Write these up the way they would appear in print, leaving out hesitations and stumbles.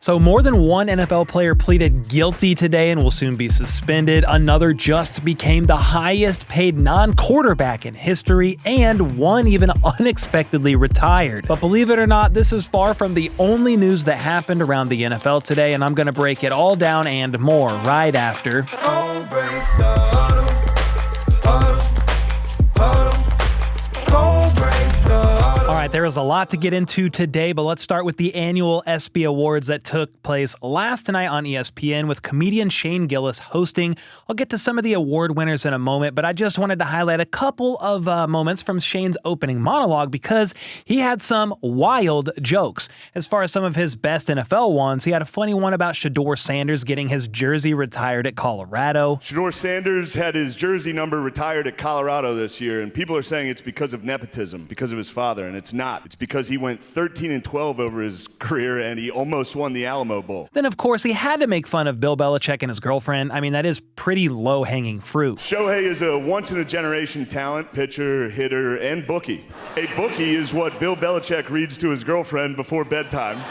So more than one NFL player pleaded guilty today and will soon be suspended. Another just became the highest paid non-quarterback in history, and one even unexpectedly retired. But believe it or not, this is far from the only news that happened around the NFL today, and I'm going to break it all down and more right after. Alright, there is a lot to get into today, but let's start with the annual ESPY Awards that took place last night on ESPN with comedian Shane Gillis hosting. I'll get to some of the award winners in a moment, but I just wanted to highlight a couple of moments from Shane's opening monologue because he had some wild jokes. As far as some of his best NFL ones, he had a funny one about Shedeur Sanders getting his jersey retired at Colorado. Shedeur Sanders had his jersey number retired at Colorado this year, and people are saying it's because of nepotism, because of his father, and it's not. It's because he went 13-12 over his career, and he almost won the Alamo Bowl. Then, of course, he had to make fun of Bill Belichick and his girlfriend. I mean, that is pretty low-hanging fruit. Shohei is a once-in-a-generation talent, pitcher, hitter, and bookie. A bookie is what Bill Belichick reads to his girlfriend before bedtime.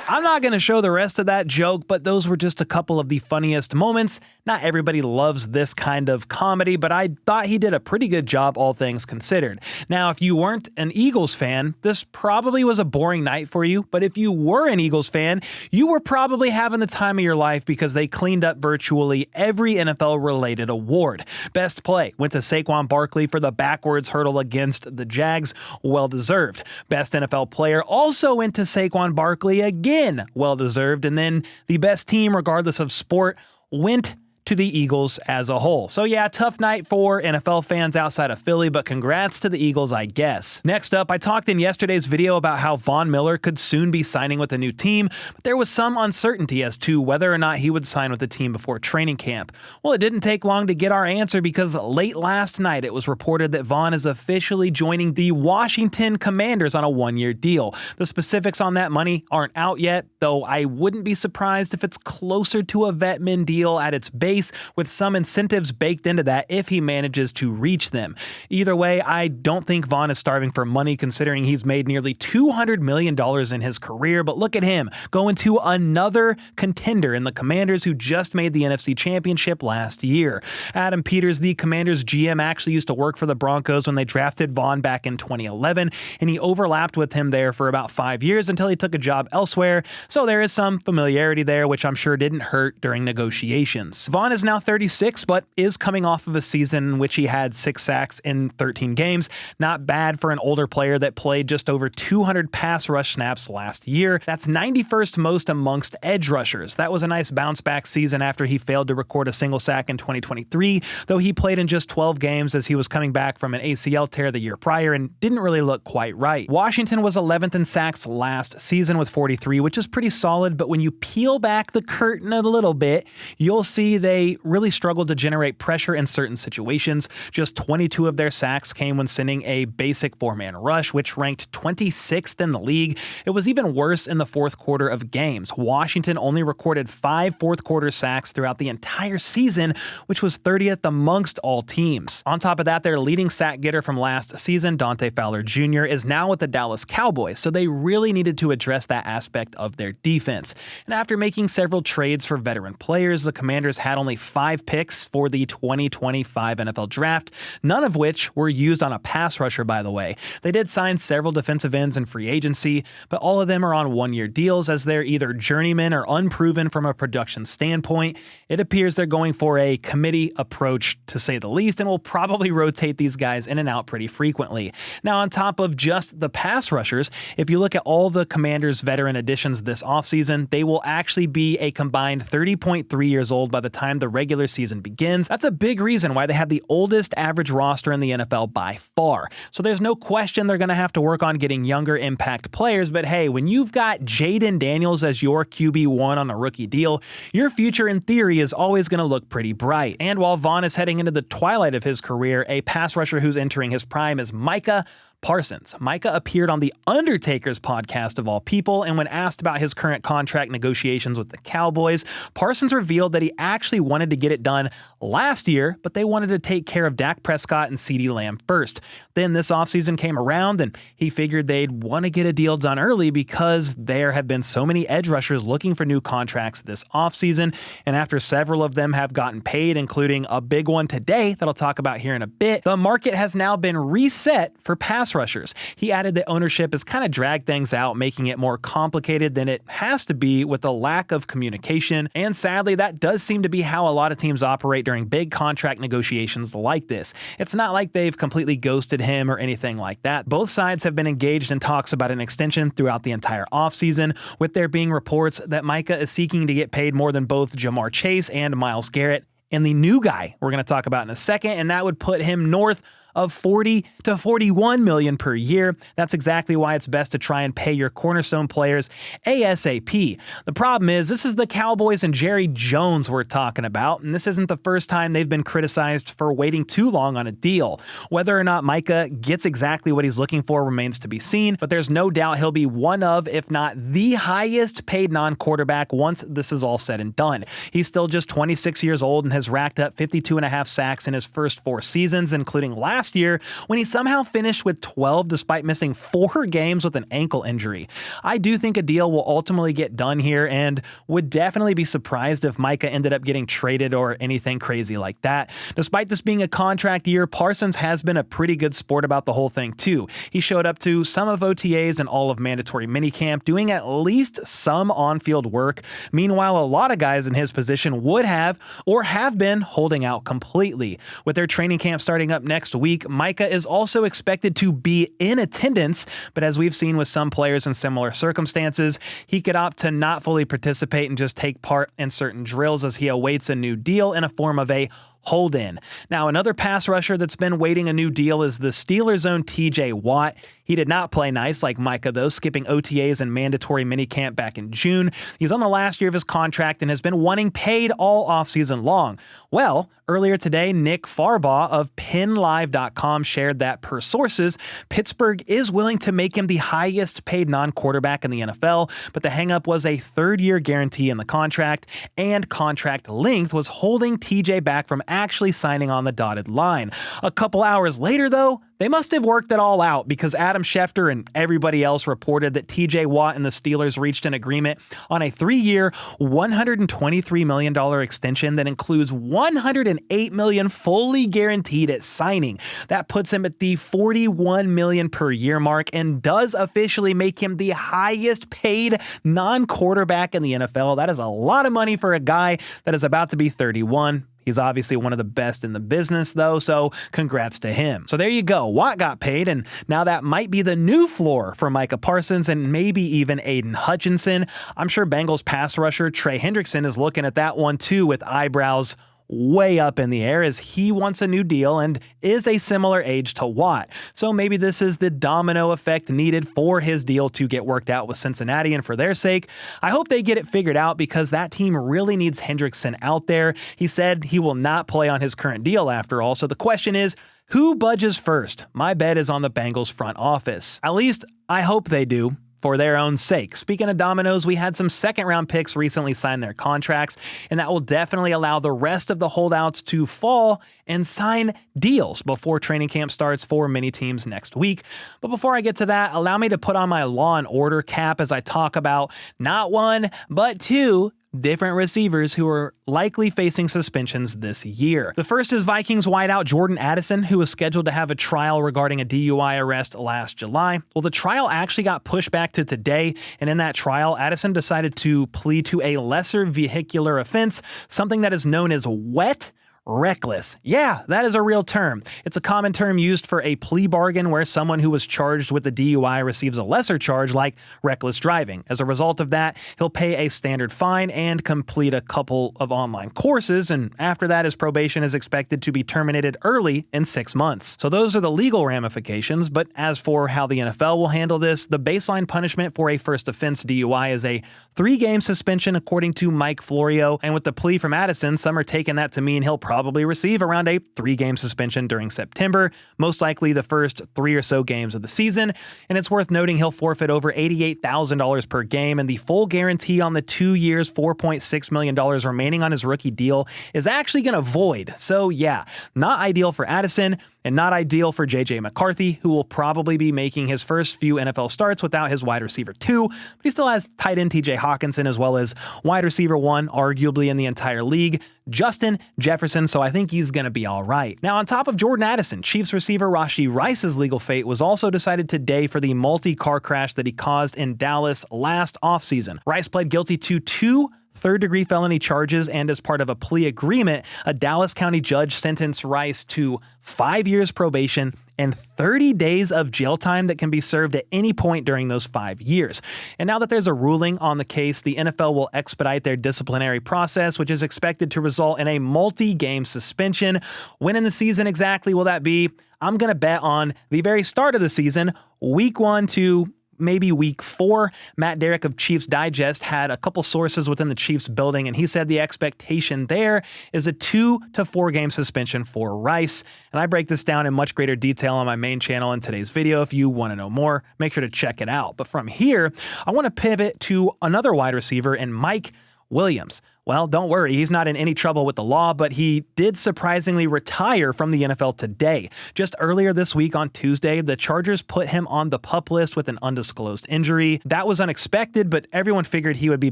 I'm not going to show the rest of that joke, but those were just a couple of the funniest moments. Not everybody loves this kind of comedy, but I thought he did a pretty good job, all things considered. Now, if you weren't an Eagles fan, this probably was a boring night for you, but if you were an Eagles fan, you were probably having the time of your life because they cleaned up virtually every NFL-related award. Best play went to Saquon Barkley for the backwards hurdle against the Jags, well-deserved. Best NFL player also went to Saquon Barkley again, well-deserved. And then the best team, regardless of sport, went to the Eagles as a whole. So yeah, tough night for NFL fans outside of Philly, but congrats to the Eagles, I guess. Next up, I talked in yesterday's video about how Von Miller could soon be signing with a new team, but there was some uncertainty as to whether or not he would sign with the team before training camp. Well, it didn't take long to get our answer because late last night it was reported that Von is officially joining the Washington Commanders on a one-year deal. The specifics on that money aren't out yet, though I wouldn't be surprised if it's closer to a vet min deal at its base, with some incentives baked into that if he manages to reach them. Either way, I don't think Von is starving for money considering he's made nearly $200 million in his career, but look at him going to another contender in the Commanders who just made the NFC Championship last year. Adam Peters, the Commanders GM, actually used to work for the Broncos when they drafted Von back in 2011, and he overlapped with him there for about 5 years until he took a job elsewhere, so there is some familiarity there, which I'm sure didn't hurt during negotiations. Von is now 36, but is coming off of a season in which he had 6 sacks in 13 games. Not bad for an older player that played just over 200 pass rush snaps last year. That's 91st most amongst edge rushers. That was a nice bounce back season after he failed to record a single sack in 2023, though he played in just 12 games as he was coming back from an ACL tear the year prior and didn't really look quite right. Washington was 11th in sacks last season with 43, which is pretty solid, but when you peel back the curtain a little bit, you'll see they really struggled to generate pressure in certain situations. Just 22 of their sacks came when sending a basic 4-man rush, which ranked 26th in the league. It was even worse in the fourth quarter of games. Washington only recorded 5 fourth-quarter sacks throughout the entire season, which was 30th amongst all teams. On top of that, their leading sack getter from last season, Dante Fowler Jr., is now with the Dallas Cowboys, so they really needed to address that aspect of their defense. And after making several trades for veteran players, the Commanders had only 5 picks for the 2025 NFL Draft, none of which were used on a pass rusher, by the way. They did sign several defensive ends in free agency, but all of them are on one-year deals as they're either journeymen or unproven from a production standpoint. It appears they're going for a committee approach, to say the least, and will probably rotate these guys in and out pretty frequently. Now, on top of just the pass rushers, if you look at all the Commanders' veteran additions this offseason, they will actually be a combined 30.3 years old by the time the regular season begins. That's a big reason why they have the oldest average roster in the NFL by far. So there's no question they're going to have to work on getting younger impact players, but hey, when you've got Jaden Daniels as your QB1 on a rookie deal, your future in theory is always going to look pretty bright. And while Von is heading into the twilight of his career, a pass rusher who's entering his prime is Micah Parsons. Micah appeared on the Undertaker's podcast of all people, and when asked about his current contract negotiations with the Cowboys, Parsons revealed that he actually wanted to get it done last year, but they wanted to take care of Dak Prescott and CeeDee Lamb first. Then this offseason came around, and he figured they'd want to get a deal done early because there have been so many edge rushers looking for new contracts this offseason, and after several of them have gotten paid, including a big one today that I'll talk about here in a bit, the market has now been reset for pass rushers. He added that ownership has kind of dragged things out, making it more complicated than it has to be with a lack of communication, and sadly that does seem to be how a lot of teams operate during big contract negotiations like this. It's not like they've completely ghosted him or anything like that. Both sides have been engaged in talks about an extension throughout the entire offseason, with there being reports that Micah is seeking to get paid more than both Jamar Chase and Myles Garrett, and the new guy we're going to talk about in a second, and that would put him north of $40 to $41 million per year. That's exactly why it's best to try and pay your cornerstone players ASAP. The problem is, this is the Cowboys and Jerry Jones we're talking about, and this isn't the first time they've been criticized for waiting too long on a deal. Whether or not Micah gets exactly what he's looking for remains to be seen, but there's no doubt he'll be one of, if not the highest paid non-quarterback once this is all said and done. He's still just 26 years old and has racked up 52.5 sacks in his first 4 seasons, including last year when he somehow finished with 12 despite missing 4 games with an ankle injury. I do think a deal will ultimately get done here, and would definitely be surprised if Micah ended up getting traded or anything crazy like that. Despite this being a contract year, Parsons has been a pretty good sport about the whole thing too. He showed up to some of OTAs and all of mandatory minicamp, doing at least some on-field work. Meanwhile, a lot of guys in his position would have or have been holding out completely. With their training camp starting up next week, Micah is also expected to be in attendance, but as we've seen with some players in similar circumstances, he could opt to not fully participate and just take part in certain drills as he awaits a new deal in a form of a hold-in. Now, another pass rusher that's been waiting a new deal is the Steelers' own TJ Watt. He did not play nice like Micah, though, skipping OTAs and mandatory minicamp back in June. He's on the last year of his contract and has been wanting paid all offseason long. Well, earlier today, Nick Farbaugh of PennLive.com shared that, per sources, Pittsburgh is willing to make him the highest paid non-quarterback in the NFL, but the hang-up was a third-year guarantee in the contract, and contract length was holding TJ back from actually signing on the dotted line. A couple hours later, though, they must have worked it all out, because Adam Schefter and everybody else reported that TJ Watt and the Steelers reached an agreement on a 3-year, $123 million extension that includes $108 million fully guaranteed at signing. That puts him at the $41 million per year mark and does officially make him the highest paid non-quarterback in the NFL. That is a lot of money for a guy that is about to be 31. He's obviously one of the best in the business, though, so congrats to him. So there you go. Watt got paid, and now that might be the new floor for Micah Parsons and maybe even Aiden Hutchinson. I'm sure Bengals pass rusher Trey Hendrickson is looking at that one too with eyebrows way up in the air, as he wants a new deal and is a similar age to Watt. So maybe this is the domino effect needed for his deal to get worked out with Cincinnati, and for their sake, I hope they get it figured out, because that team really needs Hendrickson out there. He said he will not play on his current deal after all, so the question is, who budges first? My bet is on the Bengals front office. At least I hope they do, for their own sake. Speaking of dominoes, we had some second-round picks recently sign their contracts, and that will definitely allow the rest of the holdouts to fall and sign deals before training camp starts for many teams next week. But before I get to that, allow me to put on my Law and Order cap as I talk about not one, but two different receivers who are likely facing suspensions this year. The first is Vikings wideout Jordan Addison, who was scheduled to have a trial regarding a DUI arrest last July. Well, the trial actually got pushed back to today, and in that trial, Addison decided to plead to a lesser vehicular offense, something that is known as wet reckless. Yeah, that is a real term. It's a common term used for a plea bargain where someone who was charged with a DUI receives a lesser charge like reckless driving. As a result of that, he'll pay a standard fine and complete a couple of online courses, and after that, his probation is expected to be terminated early in 6 months. So those are the legal ramifications, but as for how the NFL will handle this, the baseline punishment for a first offense DUI is a 3-game suspension according to Mike Florio, and with the plea from Addison, some are taking that to mean he'll probably receive around a 3-game suspension during September, most likely the first 3 or so games of the season. And it's worth noting he'll forfeit over $88,000 per game, and the full guarantee on the 2 years, $4.6 million remaining on his rookie deal is actually going to void. So yeah, not ideal for Addison and not ideal for J.J. McCarthy, who will probably be making his first few NFL starts without his wide receiver 2, but he still has tight end T.J. Hawkinson as well as wide receiver 1, arguably in the entire league, Justin Jefferson, so I think he's going to be all right. Now, on top of Jordan Addison, Chiefs receiver Rashee Rice's legal fate was also decided today for the multi-car crash that he caused in Dallas last offseason. Rice pled guilty to 2 third-degree felony charges, and as part of a plea agreement, a Dallas County judge sentenced Rice to 5 years probation and 30 days of jail time that can be served at any point during those 5 years. And now that there's a ruling on the case, the NFL will expedite their disciplinary process, which is expected to result in a multi-game suspension. When in the season exactly will that be? I'm going to bet on the very start of the season, week 1 to maybe week 4. Matt Derrick of Chiefs Digest had a couple sources within the Chiefs building, and he said the expectation there is a 2 to 4 game suspension for Rice. And I break this down in much greater detail on my main channel in today's video. If you want to know more, make sure to check it out. But from here, I want to pivot to another wide receiver in Mike Williams. Well, don't worry, he's not in any trouble with the law, but he did surprisingly retire from the NFL today. Just earlier this week on Tuesday, the Chargers put him on the PUP list with an undisclosed injury. That was unexpected, but everyone figured he would be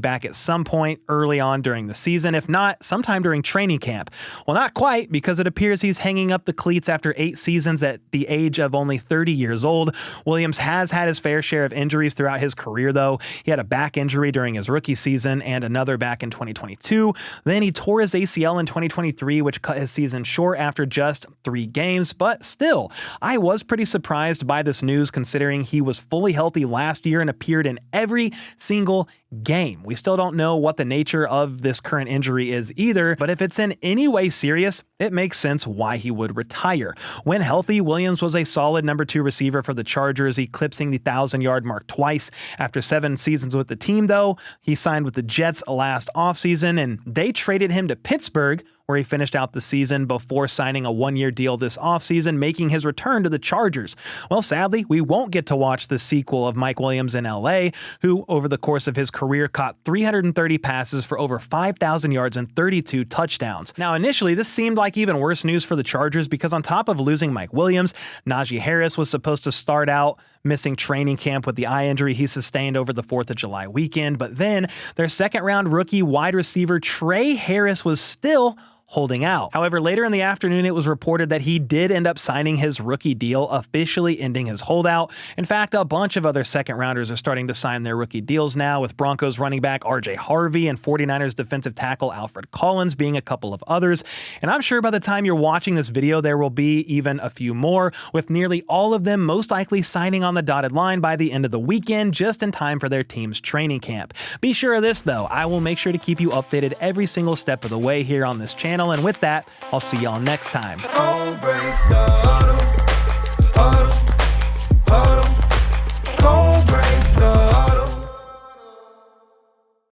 back at some point early on during the season, if not sometime during training camp. Well, not quite, because it appears he's hanging up the cleats after 8 seasons at the age of only 30 years old. Williams has had his fair share of injuries throughout his career, though. He had a back injury during his rookie season and another back in 2022. Then he tore his ACL in 2023, which cut his season short after just 3 games. But still, I was pretty surprised by this news considering he was fully healthy last year and appeared in every single game. We still don't know what the nature of this current injury is either, but if it's in any way serious, it makes sense why he would retire. When healthy, Williams was a solid number 2 receiver for the Chargers, eclipsing the 1,000-yard mark twice. After 7 seasons with the team, though, he signed with the Jets last offseason, and they traded him to Pittsburgh, where he finished out the season before signing a 1-year deal this offseason, making his return to the Chargers. Well, sadly, we won't get to watch the sequel of Mike Williams in LA, who over the course of his career caught 330 passes for over 5,000 yards and 32 touchdowns. Now, initially, this seemed like even worse news for the Chargers because on top of losing Mike Williams, Najee Harris was supposed to start out missing training camp with the eye injury he sustained over the 4th of July weekend, but then their second-round rookie wide receiver Trey Harris was still holding out. However, later in the afternoon, it was reported that he did end up signing his rookie deal, officially ending his holdout. In fact, a bunch of other second-rounders are starting to sign their rookie deals now, with Broncos running back RJ Harvey and 49ers defensive tackle Alfred Collins being a couple of others. And I'm sure by the time you're watching this video, there will be even a few more, with nearly all of them most likely signing on the dotted line by the end of the weekend, just in time for their team's training camp. Be sure of this, though. I will make sure to keep you updated every single step of the way here on this channel. And with that, I'll see y'all next time.